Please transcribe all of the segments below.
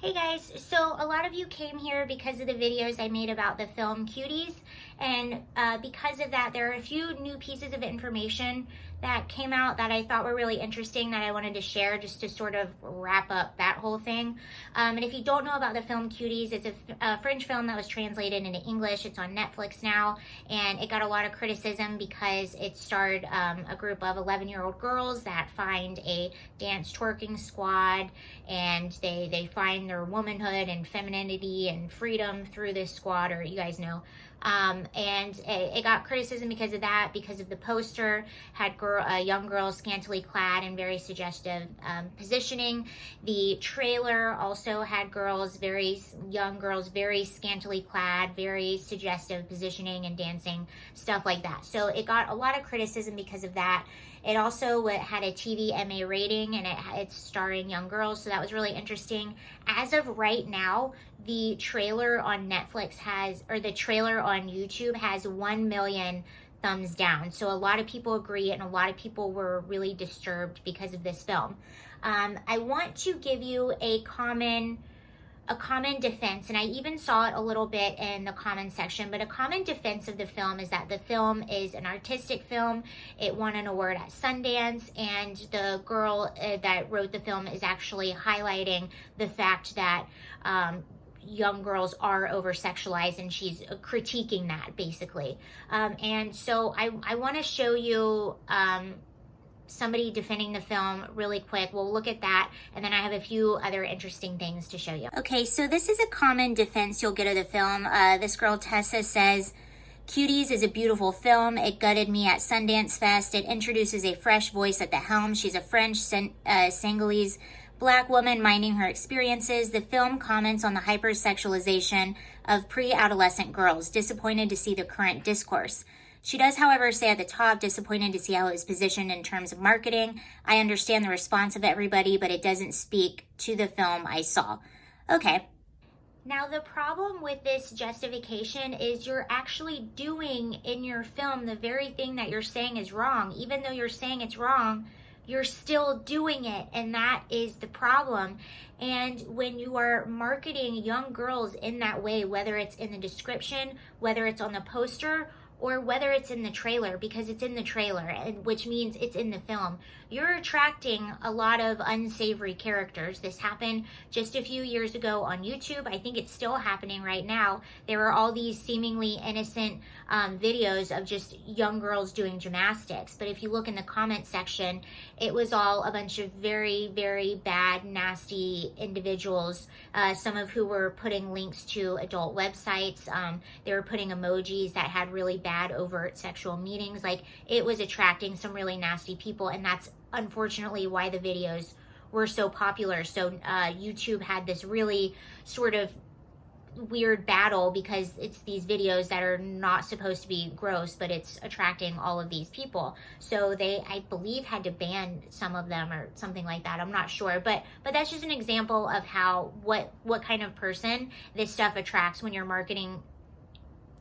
Hey guys, so a lot of you came here because of the videos I made about the film Cuties, and because of that, there are a few new pieces of information that came out that I thought were really interesting that I wanted to share just to sort of wrap up that whole thing. And if you don't know about the film Cuties, it's a French film that was translated into English. It's on Netflix now, and it got a lot of criticism because it starred a group of 11-year-old girls that find a dance twerking squad, and they find their womanhood and femininity and freedom through this squad, or you guys know. And it got criticism because of that, because of the poster had young girls scantily clad and very suggestive positioning. The trailer also had young girls very scantily clad, very suggestive positioning and dancing, stuff like that. So it got a lot of criticism because of that. It also had a TVMA rating, and it's starring young girls, so that was really interesting. As of right now, the trailer on Netflix the trailer on YouTube has 1 million thumbs down. So a lot of people agree, and a lot of people were really disturbed because of this film. I want to give you a common defense, and I even saw it a little bit in the comment section, but a common defense of the film is that the film is an artistic film. It won an award at Sundance, and the girl that wrote the film is actually highlighting the fact that young girls are over-sexualized, and she's critiquing that, basically. And so I want to show you somebody defending the film really quick. We'll look at that, and then I have a few other interesting things to show you. Okay, so this is a common defense you'll get of the film. This girl, Tessa, says, "Cuties is a beautiful film. It gutted me at Sundance Fest. It introduces a fresh voice at the helm. She's a French Senegalese Black woman minding her experiences. The film comments on the hypersexualization of pre-adolescent girls. Disappointed to see the current discourse." She does, however, say at the top, disappointed to see how it was positioned in terms of marketing. "I understand the response of everybody, but it doesn't speak to the film I saw." Okay. Now, the problem with this justification is you're actually doing in your film the very thing that you're saying is wrong. Even though you're saying it's wrong, you're still doing it, and that is the problem. And when you are marketing young girls in that way, whether it's in the description, whether it's on the poster, or whether it's in the trailer, because it's in the trailer, which means it's in the film, you're attracting a lot of unsavory characters. This happened just a few years ago on YouTube. I think it's still happening right now. There were all these seemingly innocent videos of just young girls doing gymnastics. But if you look in the comment section, it was all a bunch of very, very bad, nasty individuals, some of who were putting links to adult websites. They were putting emojis that had really bad overt sexual meanings. Like, it was attracting some really nasty people, and that's unfortunately why the videos were so popular. So YouTube had this really sort of weird battle, because it's these videos that are not supposed to be gross, but it's attracting all of these people. So they, I believe, had to ban some of them or something like that. I'm not sure, but that's just an example of how what kind of person this stuff attracts when you're marketing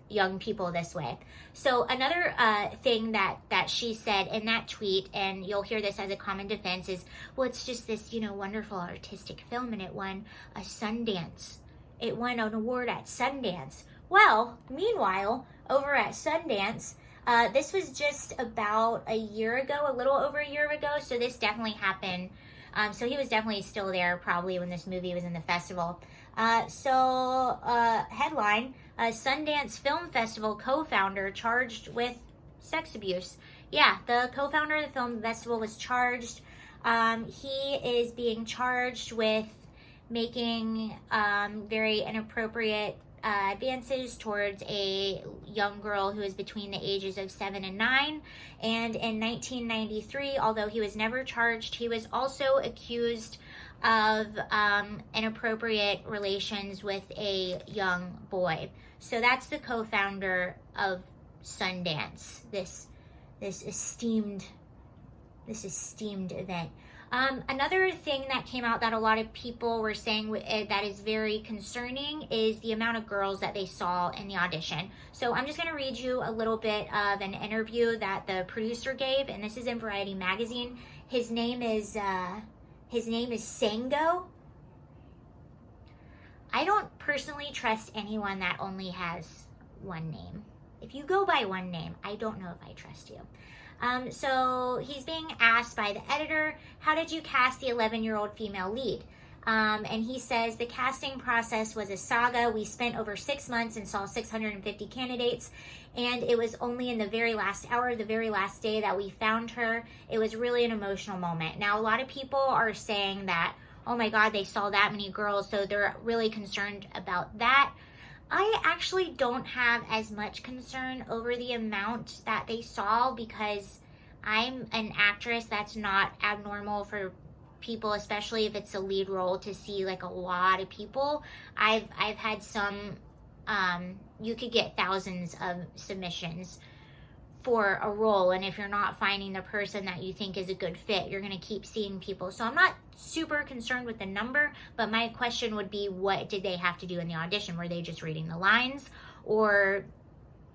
young people this way. So another thing that she said in that tweet, and you'll hear this as a common defense, is, well, it's just this, wonderful artistic film, and it won a Sundance. It won an award at Sundance. Well, meanwhile, over at Sundance, this was just about a year ago, a little over a year ago, so this definitely happened. So he was definitely still there probably when this movie was in the festival. Headline, Sundance Film Festival co-founder charged with sex abuse. Yeah, the co-founder of the film festival was charged. He is being charged with making very inappropriate advances towards a young girl who is between the ages of 7 and 9. And in 1993, although he was never charged, he was also accused of inappropriate relations with a young boy. So that's the co-founder of Sundance, this esteemed event. Another thing that came out that a lot of people were saying that is very concerning is the amount of girls that they saw in the audition. So I'm just going to read you a little bit of an interview that the producer gave, and this is in Variety magazine. His name is Sango. I don't personally trust anyone that only has one name. If you go by one name, I don't know if I trust you. So he's being asked by the editor, how did you cast the 11-year-old female lead? And he says, the casting process was a saga. We spent over 6 months and saw 650 candidates. And it was only in the very last hour, the very last day that we found her. It was really an emotional moment. Now, a lot of people are saying that, oh my God, they saw that many girls, so they're really concerned about that. I actually don't have as much concern over the amount that they saw, because I'm an actress. That's not abnormal for people, especially if it's a lead role, to see like a lot of people. I've had some, you could get thousands of submissions for a role, and if you're not finding the person that you think is a good fit, you're going to keep seeing people. So I'm not super concerned with the number, but my question would be, what did they have to do in the audition? Were they just reading the lines, or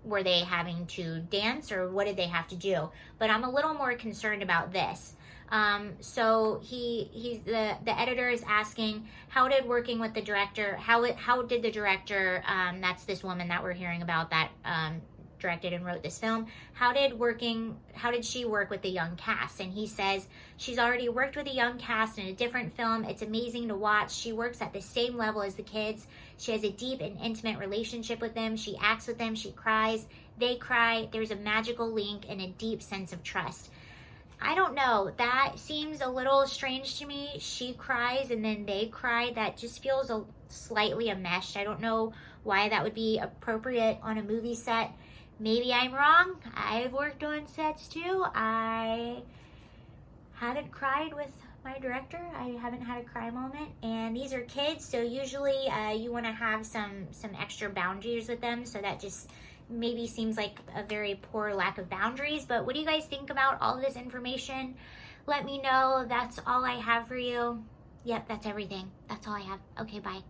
were they having to dance, or what did they have to do? But I'm a little more concerned about this. So the editor is asking, how did working with the director, how did the director, that's this woman that we're hearing about that directed and wrote this film, how did she work with the young cast? And he says, she's already worked with a young cast in a different film. It's amazing to watch. She works at the same level as the kids. She has a deep and intimate relationship with them. She acts with them. She cries. They cry. There's a magical link and a deep sense of trust. I don't know. That seems a little strange to me. She cries and then they cry. That just feels slightly enmeshed. I don't know why that would be appropriate on a movie set. Maybe I'm wrong. I've worked on sets too. I haven't cried with my director. I haven't had a cry moment. And these are kids, so usually you want to have some extra boundaries with them. So that just maybe seems like a very poor lack of boundaries. But what do you guys think about all of this information? Let me know. That's all I have for you. Yep, that's everything. That's all I have. Okay, bye.